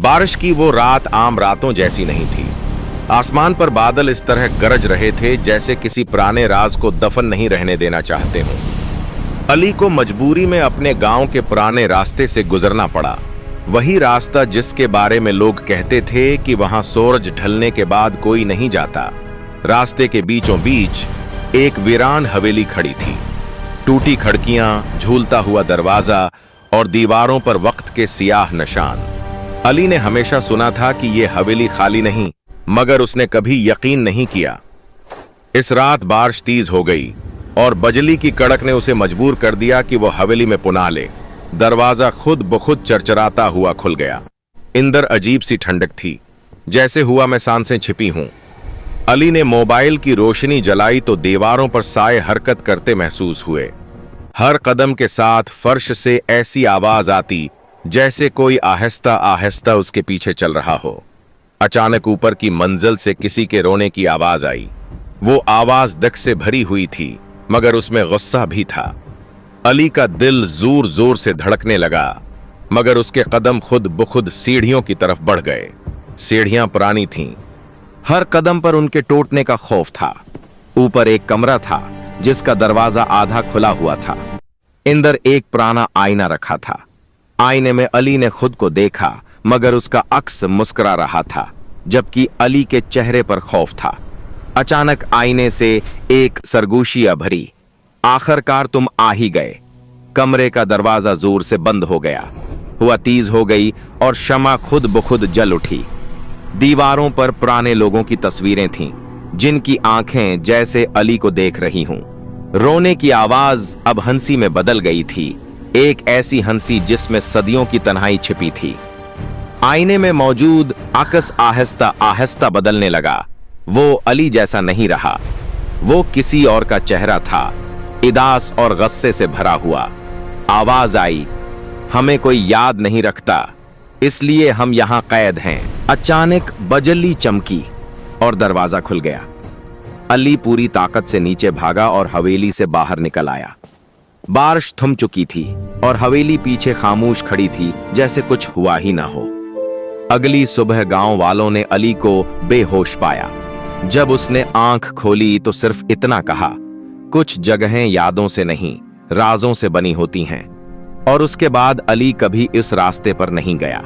बारिश की वो रात आम रातों जैसी नहीं थी। आसमान पर बादल इस तरह गरज रहे थे जैसे किसी पुराने राज को दफन नहीं रहने देना चाहते हों। अली को मजबूरी में अपने गांव के पुराने रास्ते से गुजरना पड़ा, वही रास्ता जिसके बारे में लोग कहते थे कि वहां सूरज ढलने के बाद कोई नहीं जाता। रास्ते के बीचों बीच एक वीरान हवेली खड़ी थी। टूटी खिड़कियां, झूलता हुआ दरवाजा और दीवारों पर वक्त के सियाह निशान। अली ने हमेशा सुना था कि यह हवेली खाली नहीं, मगर उसने कभी यकीन नहीं किया। इस रात बारिश तेज हो गई और बिजली की कड़क ने उसे मजबूर कर दिया कि वह हवेली में पुना ले। दरवाजा खुद ब खुद चरचराता हुआ खुल गया। अंदर अजीब सी ठंडक थी, जैसे हुआ मैं सांसें छिपी हूं। अली ने मोबाइल की रोशनी जलाई तो दीवारों पर साए हरकत करते महसूस हुए। हर कदम के साथ फर्श से ऐसी आवाज आती जैसे कोई आहिस्ता आहिस्ता उसके पीछे चल रहा हो। अचानक ऊपर की मंजिल से किसी के रोने की आवाज आई। वो आवाज दक से भरी हुई थी, मगर उसमें गुस्सा भी था। अली का दिल जोर जोर से धड़कने लगा, मगर उसके कदम खुद ब खुद सीढ़ियों की तरफ बढ़ गए। सीढ़ियां पुरानी थीं, हर कदम पर उनके टूटने का खौफ था। ऊपर एक कमरा था जिसका दरवाजा आधा खुला हुआ था। अंदर एक पुराना आईना रखा था। आईने में अली ने खुद को देखा, मगर उसका अक्स मुस्कुरा रहा था, जबकि अली के चेहरे पर खौफ था। अचानक आईने से एक सरगोशियां भरी, आखिरकार तुम आ ही गए। कमरे का दरवाजा जोर से बंद हो गया। हुआ तेज हो गई और शमा खुद ब खुद जल उठी। दीवारों पर पुराने लोगों की तस्वीरें थीं, जिनकी आंखें जैसे अली को देख रही हूं। रोने की आवाज अब हंसी में बदल गई थी, एक ऐसी हंसी जिसमें सदियों की तन्हाई छिपी थी। आईने में मौजूद अक्स आहिस्ता आहिस्ता बदलने लगा। वो अली जैसा नहीं रहा, वो किसी और का चेहरा था, इदास और गुस्से से भरा हुआ। आवाज आई, हमें कोई याद नहीं रखता, इसलिए हम यहां कैद हैं। अचानक बिजली चमकी और दरवाजा खुल गया। अली पूरी ताकत से नीचे भागा और हवेली से बाहर निकल आया। बारिश थम चुकी थी और हवेली पीछे खामोश खड़ी थी, जैसे कुछ हुआ ही ना हो। अगली सुबह गांव वालों ने अली को बेहोश पाया। जब उसने आंख खोली तो सिर्फ इतना कहा, कुछ जगहें यादों से नहीं, राजों से बनी होती हैं। और उसके बाद अली कभी इस रास्ते पर नहीं गया।